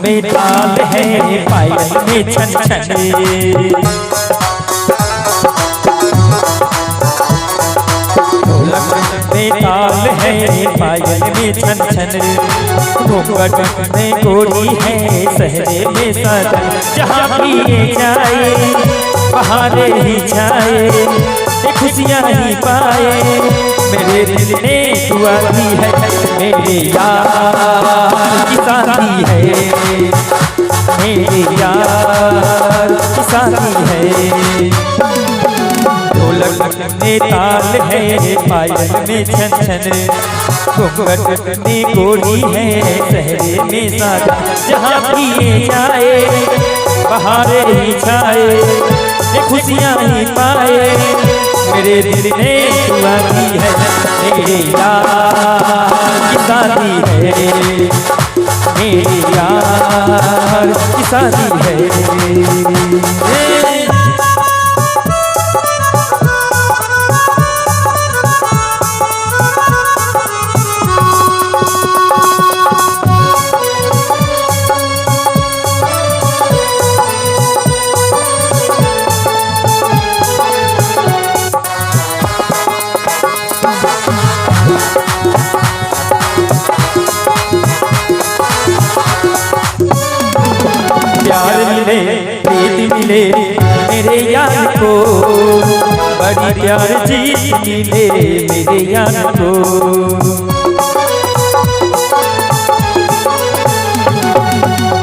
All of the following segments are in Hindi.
में ताल है, पायल में छन छन। ढोलक में ताल है, पायल में छन छन। घूंघट में गोरी है, सहरे में साजन। जहाँ भी ये जाए बहारे ही छाए, खुशियाँ ही पाए। मेरे दिल ने दुआ दी है, मेरे यार की शादी है, मेरे यार की शादी है। ढोलक में ताल है, पायल में छन छन। घूंघट में गोरी है, सहरे में साजन। जहाँ भी ये जाए बहारे ही छाए, खुशियाँ ही पाए। मेरे दिल ने दुआ की है, मेरे यार की शादी है, मेरे यार की शादी है। प्यार मिले प्रीत मिले मेरे यार को, बड़ी प्यार जीत मिले मेरे यार को।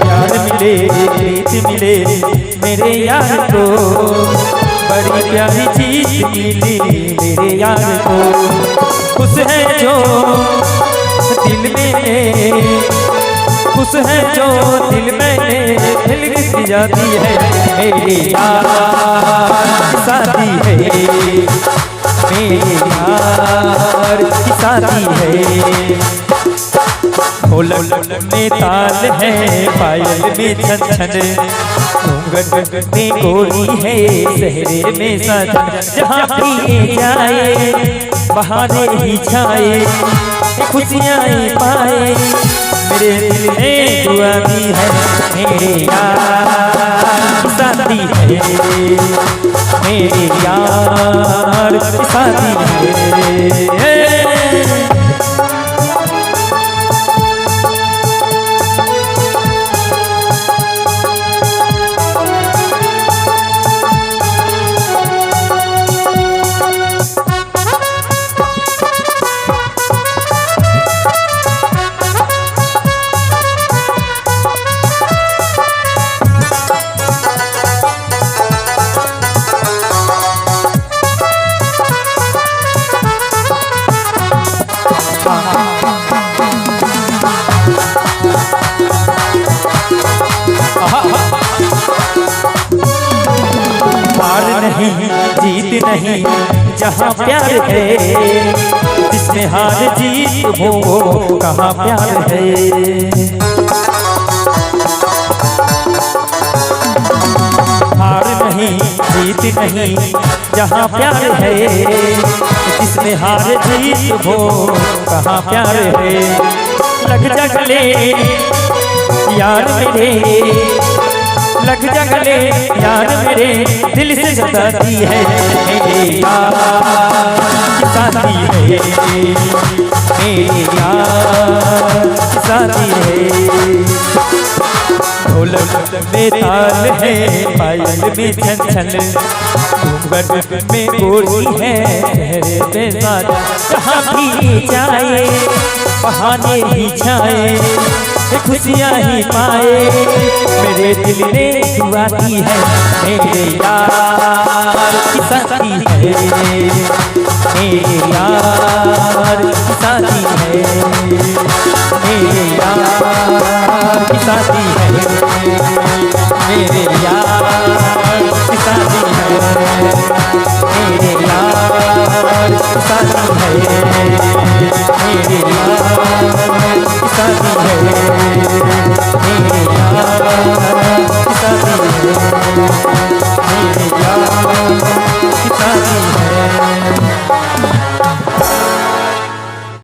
प्यार मिले प्रीत मिले मेरे यार को, बड़ी प्यार जीत मिली मेरे यार को। खुश है जो दिल में, खुश है जो दिल में दिल की जाती है। मेरे यार की शादी है, मेरे यार की शादी है। ढोलक में ताल है, पायल में छन छन। घूंघट में गोरी है, सहरे में साजन। जहाँ भी जाए बहारे ही छाए, खुशियाँ ही पाए। मेरे दिल ने दुआ दी है, मेरे यार की शादी है, मेरे यार की शादी है। हार नहीं जीत नहीं जहाँ प्यार है, जिसमें हार जीत हो कहाँ प्यार है। हार नहीं जीत नहीं जहाँ प्यार है, जिसमें हार जीत हो कहाँ प्यार है। लग जा गले यार मेरे, लग जा गले यार मेरे, दिल से जताती है। मेरे यार की शादी है, मेरे यार की शादी है। ढोलक में ताल है, पायल में छन छन। घूंघट में गोरी है, सहरे में साजन। जहाँ भी जाए बहाने ही छाए, खुशियाँ ही पाए। मेरे दिल ने दुआ दी है, मेरे यार की शादी है, मेरे यार की शादी है, मेरे यार की शादी है, मेरे यार की शादी है, मेरे यार की शादी है।